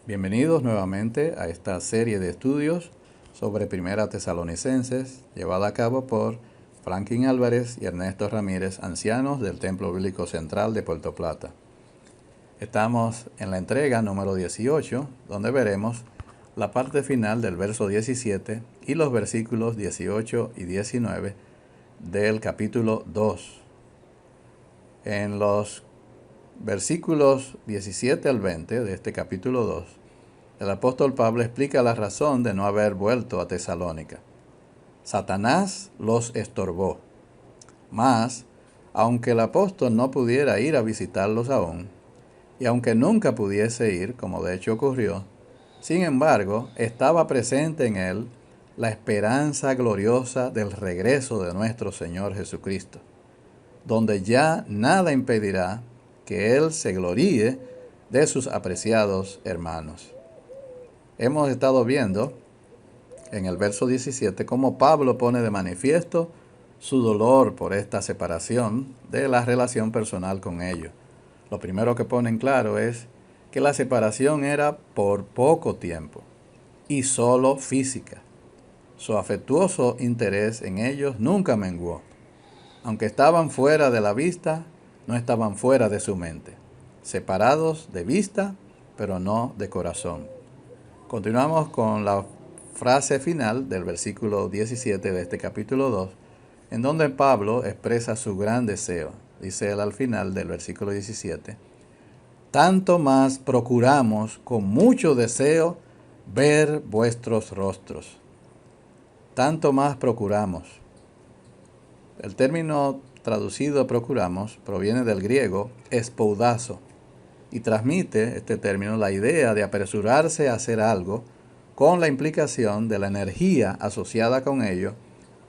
Bienvenidos nuevamente a esta serie de estudios sobre Primera Tesalonicenses, llevada a cabo por Franklin Álvarez y Ernesto Ramírez, ancianos del Templo Bíblico Central de Puerto Plata. Estamos en la entrega número 18, donde veremos la parte final del verso 17 y los versículos 18 y 19 del capítulo 2. En los versículos 17 al 20 de este capítulo 2, el apóstol Pablo explica la razón de no haber vuelto a Tesalónica. Satanás los estorbó. Mas, aunque el apóstol no pudiera ir a visitarlos aún, y aunque nunca pudiese ir, como de hecho ocurrió, sin embargo, estaba presente en él la esperanza gloriosa del regreso de nuestro Señor Jesucristo, donde ya nada impedirá que Él se gloríe de sus apreciados hermanos. Hemos estado viendo en el verso 17 cómo Pablo pone de manifiesto su dolor por esta separación de la relación personal con ellos. Lo primero que pone en claro es que la separación era por poco tiempo y solo física. Su afectuoso interés en ellos nunca menguó. Aunque estaban fuera de la vista, no estaban fuera de su mente. Separados de vista, pero no de corazón. Continuamos con la frase final del versículo 17 de este capítulo 2, en donde Pablo expresa su gran deseo. Dice él al final del versículo 17, tanto más procuramos con mucho deseo ver vuestros rostros. Tanto más procuramos. El término traducido procuramos proviene del griego espoudazo y transmite este término la idea de apresurarse a hacer algo con la implicación de la energía asociada con ello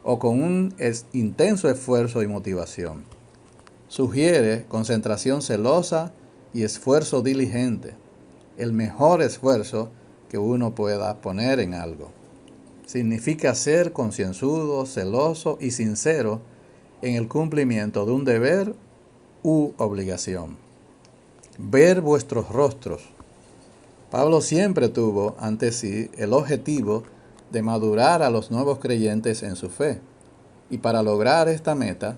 o con un intenso esfuerzo y motivación. Sugiere concentración celosa y esfuerzo diligente, el mejor esfuerzo que uno pueda poner en algo. Significa ser concienzudo, celoso y sincero en el cumplimiento de un deber u obligación. Ver vuestros rostros. Pablo siempre tuvo ante sí el objetivo de madurar a los nuevos creyentes en su fe, y para lograr esta meta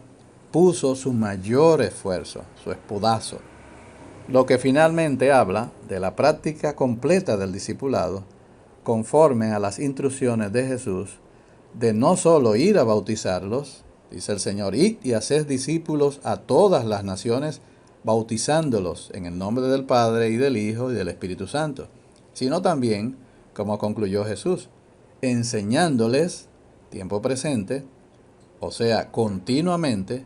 puso su mayor esfuerzo, su espudazo, lo que finalmente habla de la práctica completa del discipulado, conforme a las instrucciones de Jesús, de no solo ir a bautizarlos, dice el Señor, id y haced discípulos a todas las naciones, bautizándolos en el nombre del Padre y del Hijo y del Espíritu Santo, sino también, como concluyó Jesús, enseñándoles, tiempo presente, o sea, continuamente,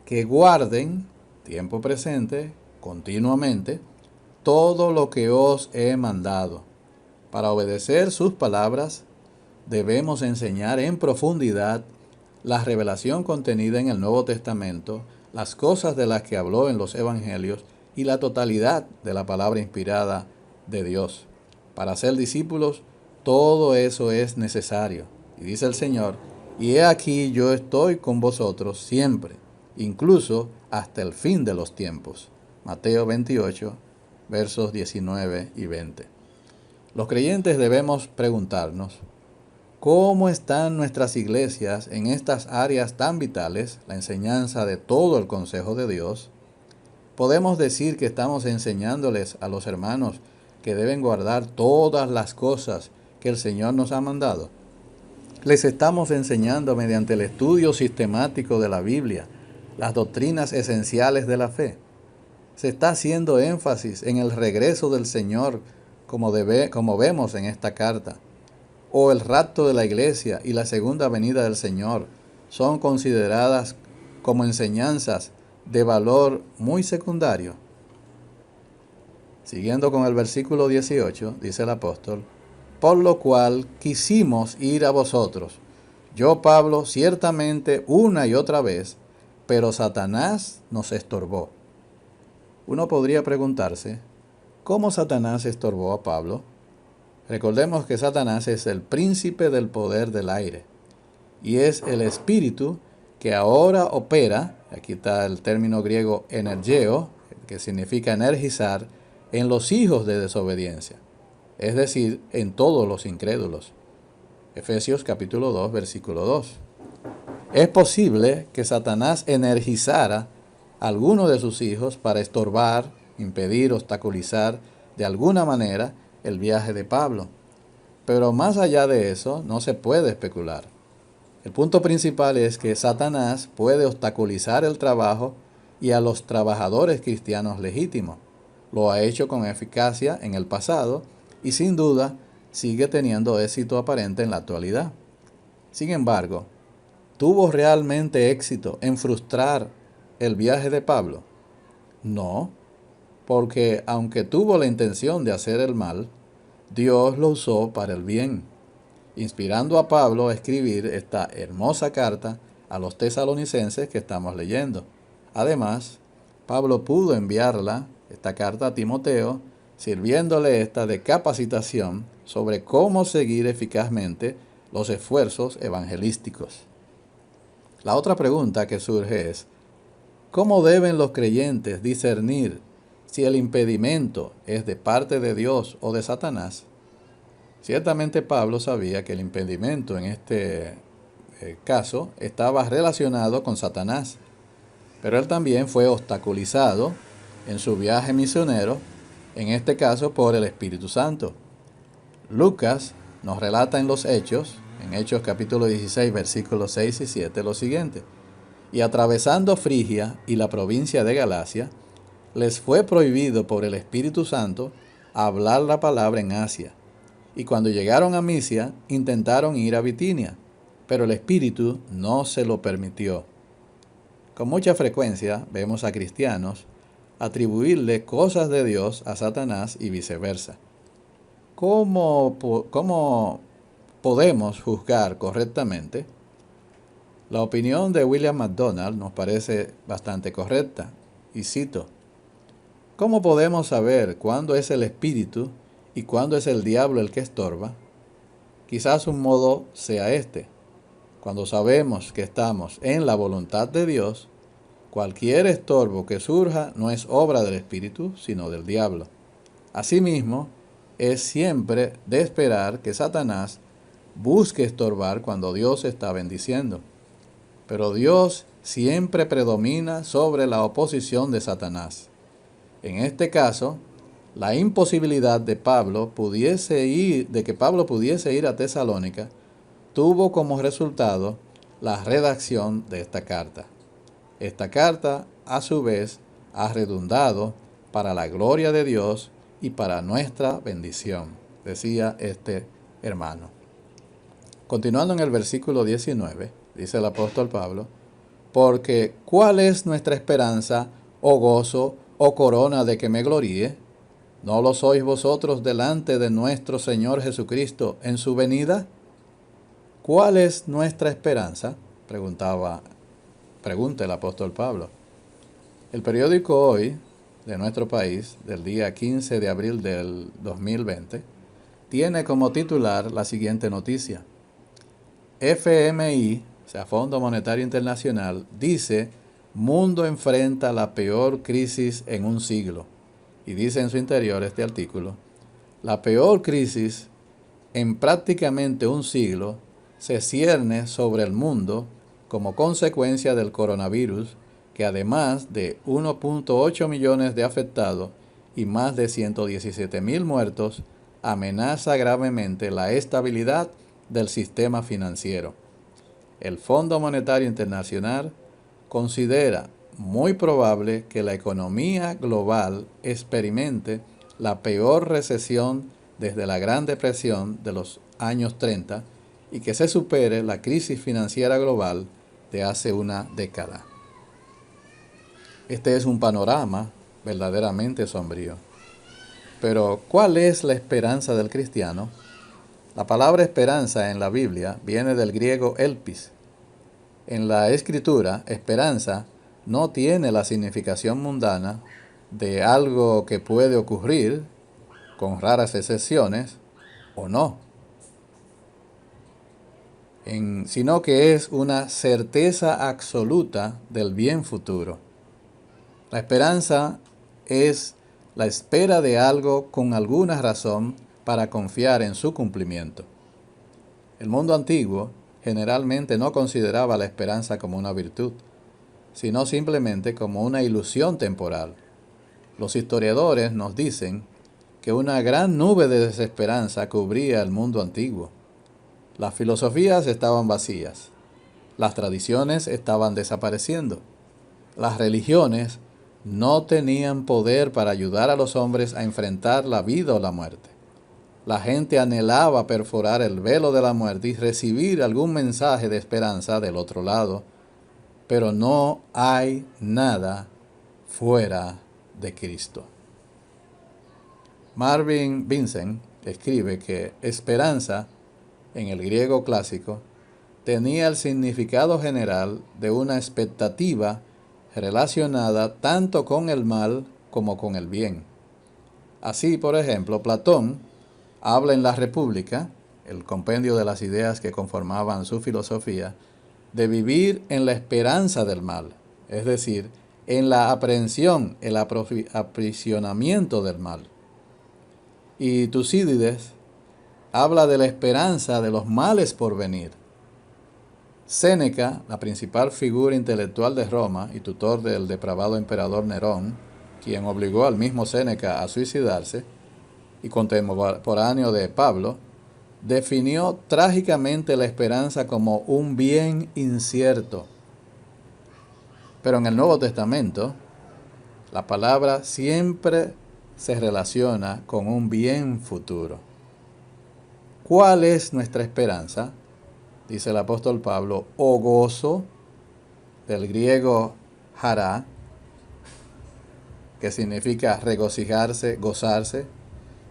que guarden, tiempo presente, continuamente, todo lo que os he mandado. Para obedecer sus palabras, debemos enseñar en profundidad la revelación contenida en el Nuevo Testamento, las cosas de las que habló en los Evangelios y la totalidad de la palabra inspirada de Dios. Para ser discípulos, todo eso es necesario. Y dice el Señor, y he aquí yo estoy con vosotros siempre, incluso hasta el fin de los tiempos. Mateo 28, versos 19 y 20. Los creyentes debemos preguntarnos, ¿cómo están nuestras iglesias en estas áreas tan vitales, la enseñanza de todo el consejo de Dios? ¿Podemos decir que estamos enseñándoles a los hermanos que deben guardar todas las cosas que el Señor nos ha mandado? Les estamos enseñando mediante el estudio sistemático de la Biblia las doctrinas esenciales de la fe. Se está haciendo énfasis en el regreso del Señor como vemos en esta carta, o el rapto de la iglesia y la segunda venida del Señor son consideradas como enseñanzas de valor muy secundario. Siguiendo con el versículo 18, dice el apóstol, por lo cual quisimos ir a vosotros, yo Pablo ciertamente una y otra vez, pero Satanás nos estorbó. Uno podría preguntarse, ¿cómo Satanás estorbó a Pablo? Recordemos que Satanás es el príncipe del poder del aire y es el espíritu que ahora opera, aquí está el término griego energeo, que significa energizar, en los hijos de desobediencia. es decir, en todos los incrédulos. Efesios capítulo 2, versículo 2. Es posible que Satanás energizara a alguno de sus hijos para estorbar, impedir, obstaculizar de alguna manera el viaje de Pablo. Pero más allá de eso, no se puede especular. El punto principal es que Satanás puede obstaculizar el trabajo y a los trabajadores cristianos legítimos. Lo ha hecho con eficacia en el pasado y sin duda sigue teniendo éxito aparente en la actualidad. Sin embargo, ¿tuvo realmente éxito en frustrar el viaje de Pablo? No, porque aunque tuvo la intención de hacer el mal, Dios lo usó para el bien, inspirando a Pablo a escribir esta hermosa carta a los tesalonicenses que estamos leyendo. Además, Pablo pudo enviarla, esta carta, a Timoteo, sirviéndole esta de capacitación sobre cómo seguir eficazmente los esfuerzos evangelísticos. La otra pregunta que surge es, ¿cómo deben los creyentes discernir si el impedimento es de parte de Dios o de Satanás? Ciertamente Pablo sabía que el impedimento en este caso estaba relacionado con Satanás, pero él también fue obstaculizado en su viaje misionero, en este caso por el Espíritu Santo. Lucas nos relata en los Hechos, en Hechos capítulo 16, versículos 6 y 7, lo siguiente: y atravesando Frigia y la provincia de Galacia, les fue prohibido por el Espíritu Santo hablar la palabra en Asia. Y cuando llegaron a Misia, intentaron ir a Bitinia, pero el Espíritu no se lo permitió. Con mucha frecuencia vemos a cristianos atribuirle cosas de Dios a Satanás y viceversa. ¿Cómo podemos juzgar correctamente? La opinión de William MacDonald nos parece bastante correcta, y cito: ¿cómo podemos saber cuándo es el Espíritu y cuándo es el diablo el que estorba? Quizás un modo sea este: cuando sabemos que estamos en la voluntad de Dios, cualquier estorbo que surja no es obra del Espíritu, sino del diablo. Asimismo, es siempre de esperar que Satanás busque estorbar cuando Dios está bendiciendo. Pero Dios siempre predomina sobre la oposición de Satanás. En este caso, la imposibilidad de que Pablo pudiese ir a Tesalónica tuvo como resultado la redacción de esta carta. Esta carta, a su vez, ha redundado para la gloria de Dios y para nuestra bendición, decía este hermano. Continuando en el versículo 19, dice el apóstol Pablo: porque ¿cuál es nuestra esperanza, o gozo, o corona de que me gloríe? ¿No lo sois vosotros delante de nuestro Señor Jesucristo en su venida? ¿Cuál es nuestra esperanza?, pregunta el apóstol Pablo. El periódico Hoy, de nuestro país, del día 15 de abril del 2020, tiene como titular la siguiente noticia: FMI, o sea, Fondo Monetario Internacional, dice: mundo enfrenta la peor crisis en un siglo. Y dice en su interior este artículo: la peor crisis en prácticamente un siglo se cierne sobre el mundo como consecuencia del coronavirus, que además de 1.8 millones de afectados y más de 117,000 muertos, amenaza gravemente la estabilidad del sistema financiero. El Fondo Monetario Internacional considera muy probable que la economía global experimente la peor recesión desde la Gran Depresión de los años 30 y que se supere la crisis financiera global de hace una década. Este es un panorama verdaderamente sombrío. Pero, ¿cuál es la esperanza del cristiano? La palabra esperanza en la Biblia viene del griego elpis. En la Escritura, esperanza no tiene la significación mundana de algo que puede ocurrir, con raras excepciones, o no, sino que es una certeza absoluta del bien futuro. La esperanza es la espera de algo con alguna razón para confiar en su cumplimiento. El mundo antiguo generalmente no consideraba la esperanza como una virtud, sino simplemente como una ilusión temporal. Los historiadores nos dicen que una gran nube de desesperanza cubría el mundo antiguo. Las filosofías estaban vacías, las tradiciones estaban desapareciendo, las religiones no tenían poder para ayudar a los hombres a enfrentar la vida o la muerte. La gente anhelaba perforar el velo de la muerte y recibir algún mensaje de esperanza del otro lado, pero no hay nada fuera de Cristo. Marvin Vincent escribe que esperanza, en el griego clásico, tenía el significado general de una expectativa relacionada tanto con el mal como con el bien. Así, por ejemplo, Platón habla en la República, el compendio de las ideas que conformaban su filosofía, de vivir en la esperanza del mal, es decir, en la aprehensión, el aprisionamiento del mal. Y Tucídides habla de la esperanza de los males por venir. Séneca, la principal figura intelectual de Roma y tutor del depravado emperador Nerón, quien obligó al mismo Séneca a suicidarse, y contemporáneo de Pablo, definió trágicamente la esperanza como un bien incierto. Pero en el Nuevo Testamento, la palabra siempre se relaciona con un bien futuro. ¿Cuál es nuestra esperanza? Dice el apóstol Pablo, o gozo, del griego hará, que significa regocijarse, gozarse,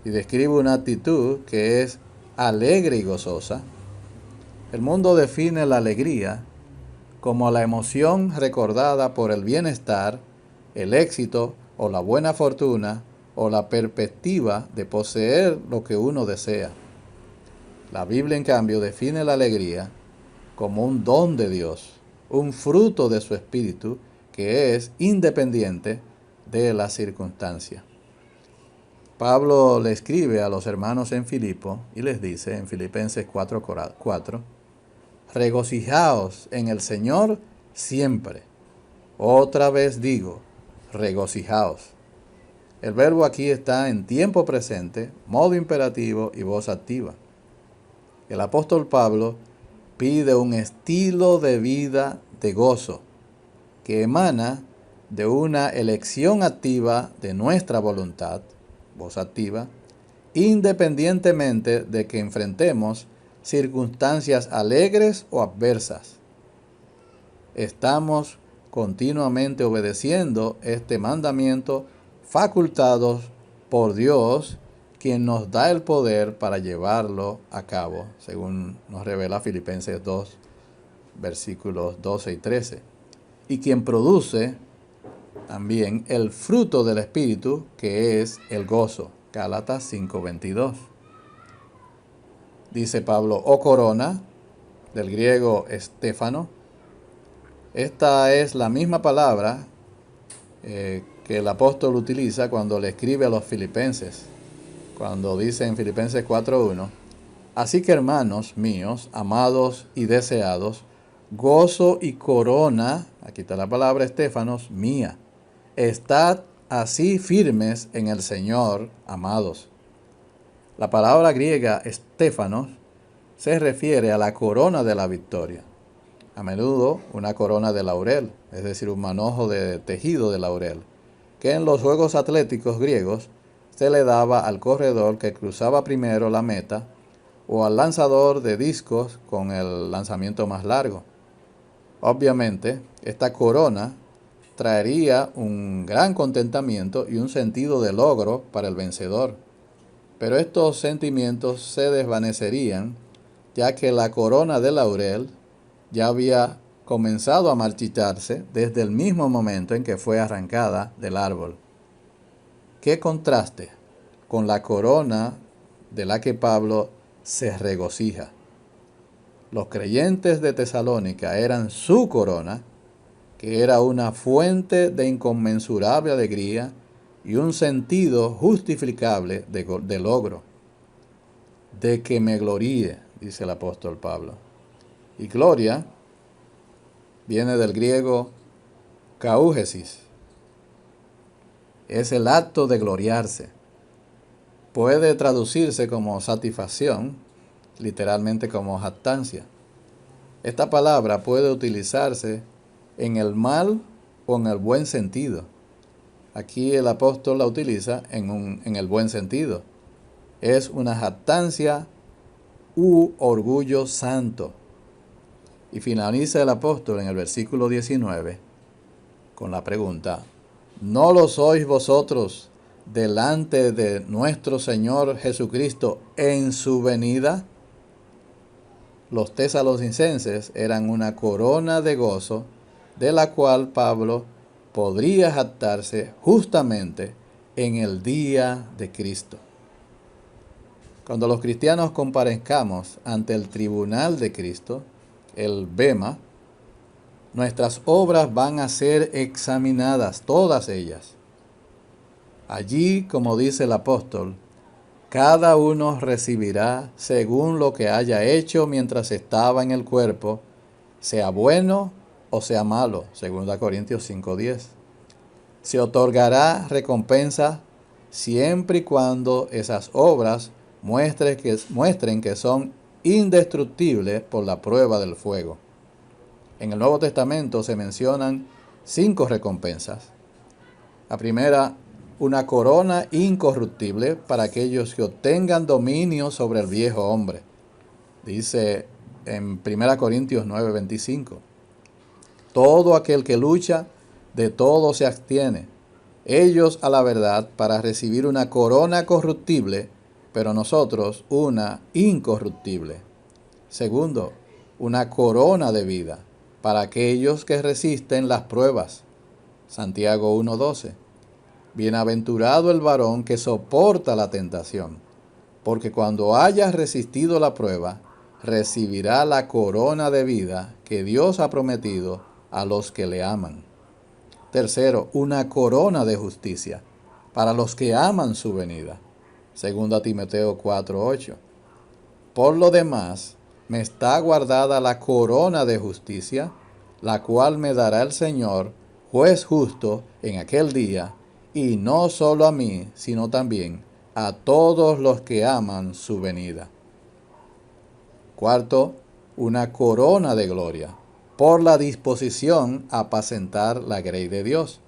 y describe una actitud que es alegre y gozosa. El mundo define la alegría como la emoción recordada por el bienestar, el éxito o la buena fortuna o la perspectiva de poseer lo que uno desea. La Biblia, en cambio, define la alegría como un don de Dios, un fruto de su espíritu que es independiente de las circunstancias. Pablo le escribe a los hermanos en Filipo y les dice en Filipenses 4:4, regocijaos en el Señor siempre. Otra vez digo, regocijaos. El verbo aquí está en tiempo presente, modo imperativo y voz activa. El apóstol Pablo pide un estilo de vida de gozo que emana de una elección activa de nuestra voluntad, voz activa, independientemente de que enfrentemos circunstancias alegres o adversas. Estamos continuamente obedeciendo este mandamiento facultados por Dios, quien nos da el poder para llevarlo a cabo, según nos revela Filipenses 2, versículos 12 y 13, y quien produce también el fruto del Espíritu, que es el gozo. Gálatas 5:22. Dice Pablo, o corona, del griego estéfano. Esta es la misma palabra que el apóstol utiliza cuando le escribe a los filipenses, cuando dice en Filipenses 4:1, así que hermanos míos, amados y deseados, gozo y corona, aquí está la palabra estéfanos, mía. Estad así firmes en el Señor, amados. La palabra griega estéfanos se refiere a la corona de la victoria. A menudo una corona de laurel, es decir, un manojo de tejido de laurel, que en los juegos atléticos griegos se le daba al corredor que cruzaba primero la meta o al lanzador de discos con el lanzamiento más largo. Obviamente, esta corona traería un gran contentamiento y un sentido de logro para el vencedor. Pero estos sentimientos se desvanecerían, ya que la corona de laurel ya había comenzado a marchitarse desde el mismo momento en que fue arrancada del árbol. ¡Qué contraste con la corona de la que Pablo se regocija! Los creyentes de Tesalónica eran su corona, que era una fuente de inconmensurable alegría y un sentido justificable de logro. de que me gloríe, dice el apóstol Pablo. Y gloria viene del griego kaúgesis. Es el acto de gloriarse. Puede traducirse como satisfacción, literalmente como jactancia. Esta palabra puede utilizarse en el mal o en el buen sentido. Aquí el apóstol la utiliza en el buen sentido. Es una jactancia u orgullo santo. Y finaliza el apóstol en el versículo 19 con la pregunta: ¿no lo sois vosotros delante de nuestro Señor Jesucristo en su venida? Los tesalonicenses eran una corona de gozo de la cual Pablo podría jactarse justamente en el día de Cristo. Cuando los cristianos comparezcamos ante el tribunal de Cristo, el bema, nuestras obras van a ser examinadas, todas ellas. Allí, como dice el apóstol, cada uno recibirá según lo que haya hecho mientras estaba en el cuerpo, sea bueno o sea malo, 2 Corintios 5:10. Se otorgará recompensa siempre y cuando esas obras muestren que son indestructibles por la prueba del fuego. En el Nuevo Testamento se mencionan 5 recompensas. La primera, una corona incorruptible para aquellos que obtengan dominio sobre el viejo hombre. Dice en 1 Corintios 9:25. Todo aquel que lucha, de todo se abstiene. Ellos a la verdad para recibir una corona corruptible, pero nosotros una incorruptible. Segundo, una corona de vida para aquellos que resisten las pruebas. Santiago 1:12. Bienaventurado el varón que soporta la tentación, porque cuando haya resistido la prueba, recibirá la corona de vida que Dios ha prometido a los que le aman. Tercero, una corona de justicia para los que aman su venida. 2 Timoteo 4:8. Por lo demás, me está guardada la corona de justicia, la cual me dará el Señor, juez justo, en aquel día, y no solo a mí, sino también a todos los que aman su venida. Cuarto, una corona de gloria, por la disposición a apacentar la grey de Dios.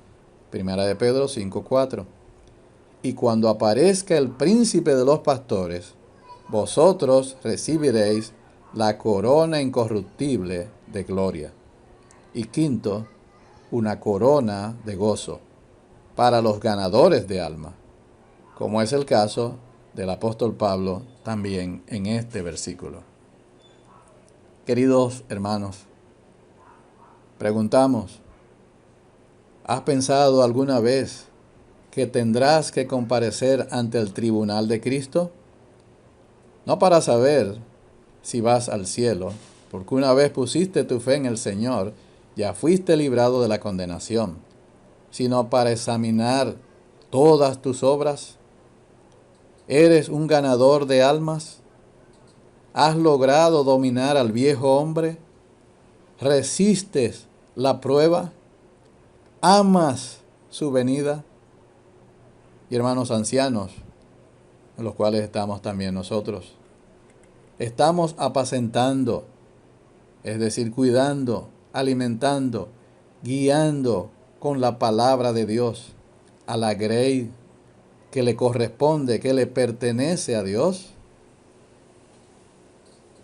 1 de Pedro 5:4. Y cuando aparezca el príncipe de los pastores, vosotros recibiréis la corona incorruptible de gloria. Y quinto, una corona de gozo para los ganadores de alma, como es el caso del apóstol Pablo también en este versículo. Queridos hermanos, preguntamos, ¿has pensado alguna vez que tendrás que comparecer ante el tribunal de Cristo? No para saber si vas al cielo, porque una vez pusiste tu fe en el Señor, ya fuiste librado de la condenación, sino para examinar todas tus obras. ¿Eres un ganador de almas? ¿Has logrado dominar al viejo hombre? ¿Resistes la prueba? ¿Amas su venida? Y hermanos ancianos, en los cuales estamos también nosotros, estamos apacentando, es decir, cuidando, alimentando, guiando con la palabra de Dios a la grey que le corresponde, que le pertenece a Dios.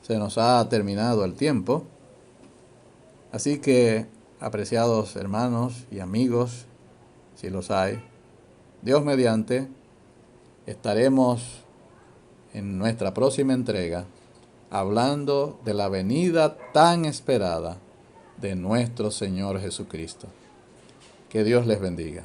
Se nos ha terminado el tiempo, así que, apreciados hermanos y amigos, si los hay, Dios mediante, estaremos en nuestra próxima entrega hablando de la venida tan esperada de nuestro Señor Jesucristo. Que Dios les bendiga.